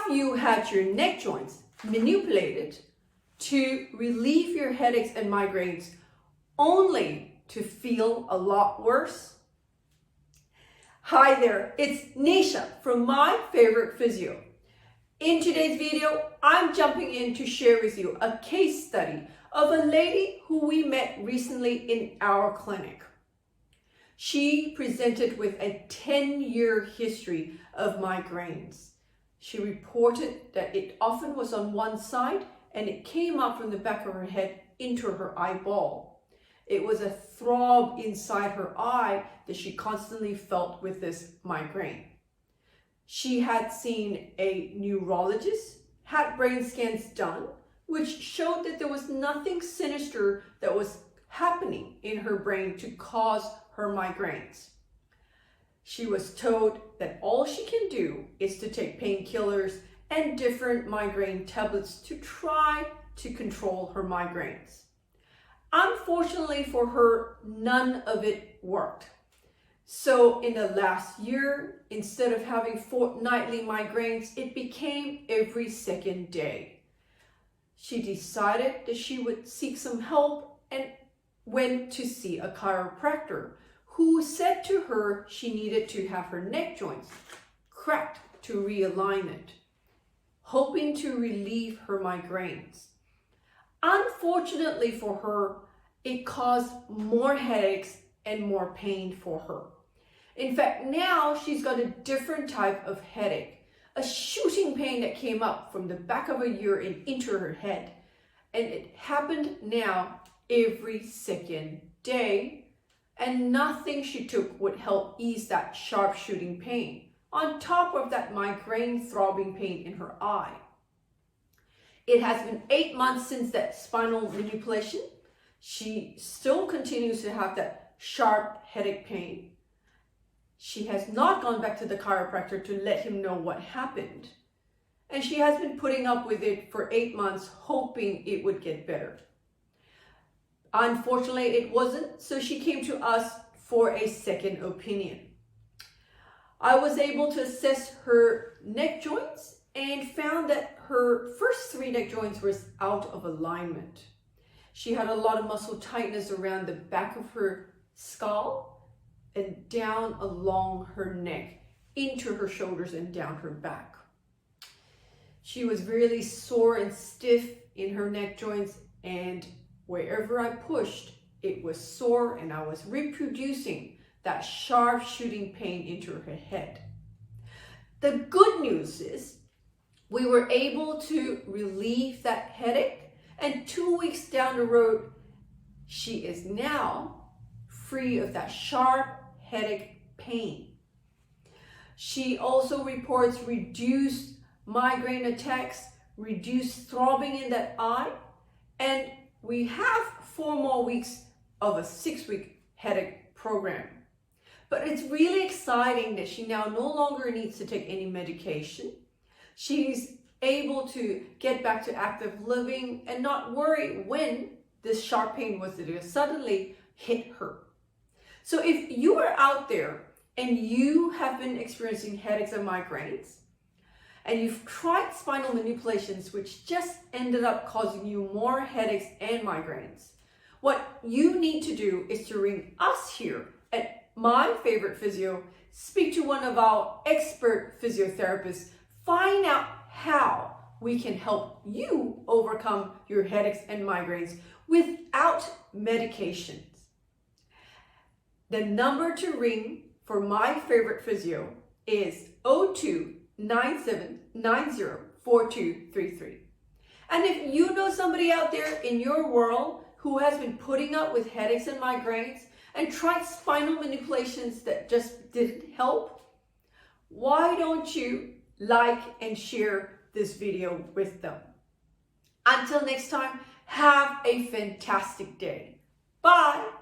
Have you had your neck joints manipulated to relieve your headaches and migraines only to feel a lot worse? Hi there, it's Neesha from My Favorite Physio. In today's video, I'm jumping in to share with you a case study of a lady who we met recently in our clinic. She presented with a 10-year history of migraines. She reported that it often was on one side and it came up from the back of her head into her eyeball. It was a throb inside her eye that she constantly felt with this migraine. She had seen a neurologist, had brain scans done, which showed that there was nothing sinister that was happening in her brain to cause her migraines. She was told that all she can do is to take painkillers and different migraine tablets to try to control her migraines. Unfortunately for her, none of it worked. So in the last year, instead of having fortnightly migraines, it became every second day. She decided that she would seek some help and went to see a chiropractor who said to her she needed to have her neck joints cracked to realign it, hoping to relieve her migraines. Unfortunately for her, it caused more headaches and more pain for her. In fact, now she's got a different type of headache, a shooting pain that came up from the back of her ear and into her head. And it happened now every second day, and nothing she took would help ease that sharp shooting pain, on top of that migraine throbbing pain in her eye. It has been 8 months since that spinal manipulation. She still continues to have that sharp headache pain. She has not gone back to the chiropractor to let him know what happened. And she has been putting up with it for 8 months, hoping it would get better. Unfortunately, it wasn't, so she came to us for a second opinion. I was able to assess her neck joints and found that her first 3 neck joints were out of alignment. She had a lot of muscle tightness around the back of her skull and down along her neck, into her shoulders and down her back. She was really sore and stiff in her neck joints, and wherever I pushed, it was sore, and I was reproducing that sharp shooting pain into her head. The good news is we were able to relieve that headache, and 2 weeks down the road, she is now free of that sharp headache pain. She also reports reduced migraine attacks, reduced throbbing in that eye, and we have 4 more weeks of a 6-week headache program. But it's really exciting that she now no longer needs to take any medication. She's able to get back to active living and not worry when this sharp pain was to suddenly hit her. So if you are out there and you have been experiencing headaches and migraines, and you've tried spinal manipulations which just ended up causing you more headaches and migraines, what you need to do is to ring us here at My Favorite Physio, speak to one of our expert physiotherapists, find out how we can help you overcome your headaches and migraines without medications. The number to ring for My Favorite Physio is 02-9790-4233. And if you know somebody out there in your world who has been putting up with headaches and migraines and tried spinal manipulations that just didn't help, why don't you like and share this video with them? Until next time, have a fantastic day. Bye.